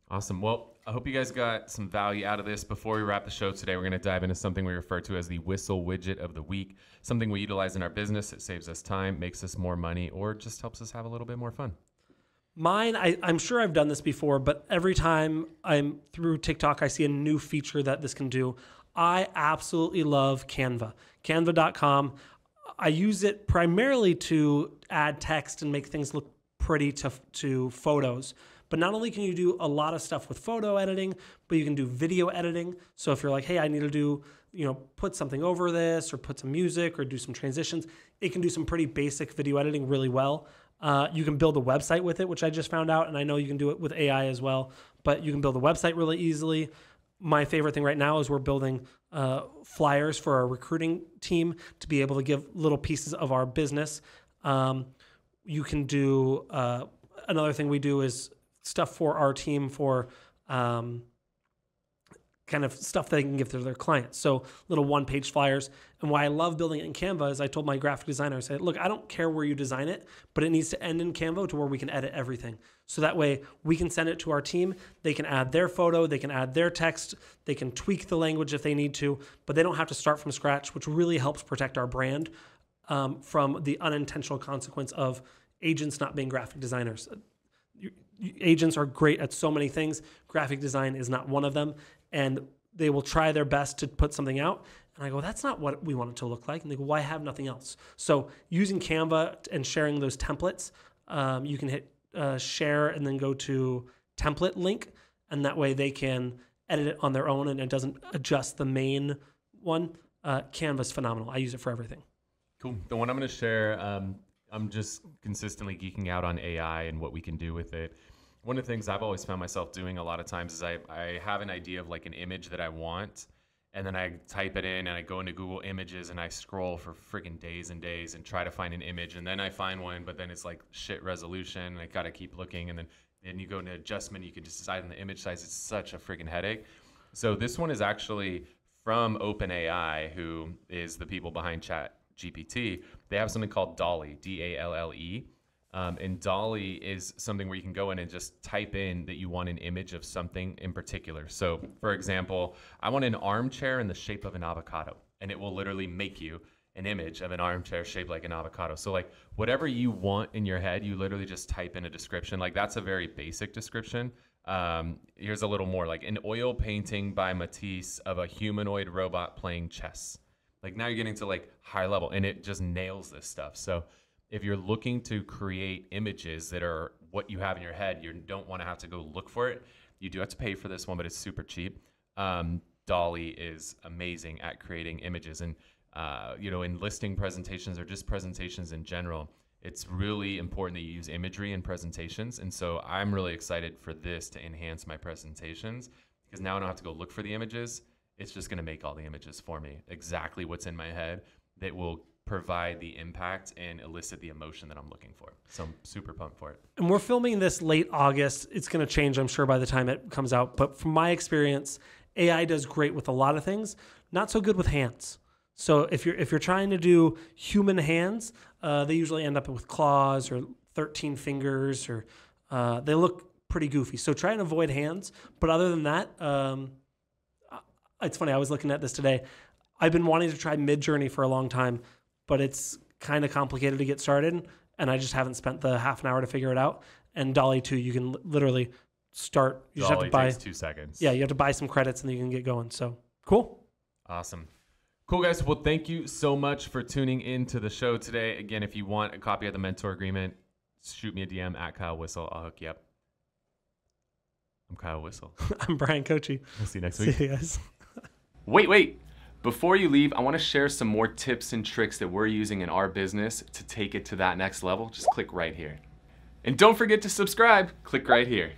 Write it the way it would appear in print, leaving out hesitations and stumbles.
Awesome. Well, I hope you guys got some value out of this. Before we wrap the show today, we're going to dive into something we refer to as the Whissel widget of the week, something we utilize in our business. It saves us time, makes us more money, or just helps us have a little bit more fun. Mine, I'm sure I've done this before, but every time I'm through TikTok, I see a new feature that this can do. I absolutely love Canva. Canva.com. I use it primarily to add text and make things look pretty to photos. But not only can you do a lot of stuff with photo editing, but you can do video editing. So if you're like, hey, I need to do, put something over this or put some music or do some transitions, it can do some pretty basic video editing really well. You can build a website with it, which I just found out, and I know you can do it with AI as well, but you can build a website really easily. My favorite thing right now is we're building flyers for our recruiting team to be able to give little pieces of our business. You can do, another thing we do is stuff for our team for kind of stuff they can give to their clients. So little one-page flyers. And why I love building it in Canva is I told my graphic designer, I said, look, I don't care where you design it, but it needs to end in Canva to where we can edit everything. So that way we can send it to our team. They can add their photo, they can add their text, they can tweak the language if they need to, but they don't have to start from scratch, which really helps protect our brand from the unintentional consequence of agents not being graphic designers. Agents are great at so many things. Graphic design is not one of them. And they will try their best to put something out. And I go, that's not what we want it to look like. And they go, why have nothing else? So using Canva and sharing those templates, you can hit share and then go to template link. And that way they can edit it on their own and it doesn't adjust the main one. Canva's phenomenal. I use it for everything. Cool. The one I'm going to share, I'm just consistently geeking out on AI and what we can do with it. One of the things I've always found myself doing a lot of times is I have an idea of like an image that I want, and then I type it in and I go into Google Images and I scroll for freaking days and days and try to find an image, and then I find one, but then it's like shit resolution and I gotta keep looking, and then you go into adjustment, you can decide on the image size. It's such a freaking headache. So this one is actually from OpenAI, who is the people behind ChatGPT. They have something called Dall E, D-A-L-L-E. And Dall E is something where you can go in and just type in that you want an image of something in particular. So for example, I want an armchair in the shape of an avocado, and it will literally make you an image of an armchair shaped like an avocado. So like whatever you want in your head, you literally just type in a description. Like that's a very basic description. Here's a little more, like an oil painting by Matisse of a humanoid robot playing chess. Like now you're getting to like high level, and it just nails this stuff. So if you're looking to create images that are what you have in your head, you don't want to have to go look for it. You do have to pay for this one, but it's super cheap. Dall E is amazing at creating images. And, in listing presentations or just presentations in general, it's really important that you use imagery in presentations. And so I'm really excited for this to enhance my presentations, because now I don't have to go look for the images. It's just going to make all the images for me, exactly what's in my head that will provide the impact and elicit the emotion that I'm looking for. So I'm super pumped for it. And we're filming this late August. It's going to change, I'm sure, by the time it comes out. But from my experience, AI does great with a lot of things, not so good with hands. So if you're trying to do human hands, they usually end up with claws or 13 fingers, or they look pretty goofy. So try and avoid hands. But other than that, it's funny. I was looking at this today. I've been wanting to try Midjourney for a long time, but it's kind of complicated to get started, and I just haven't spent the half an hour to figure it out. And Dall E 2, you can literally start. You just have to buy. Takes 2 seconds. Yeah, you have to buy some credits, and then you can get going. So cool. Awesome. Cool, guys. Well, thank you so much for tuning in to the show today. Again, if you want a copy of the mentor agreement, shoot me a DM at Kyle Whissel. I'll hook you up. I'm Kyle Whissel. I'm Bryan Kochi. We'll see you next week. See you guys. Wait. Before you leave, I want to share some more tips and tricks that we're using in our business to take it to that next level. Just click right here. And don't forget to subscribe. Click right here.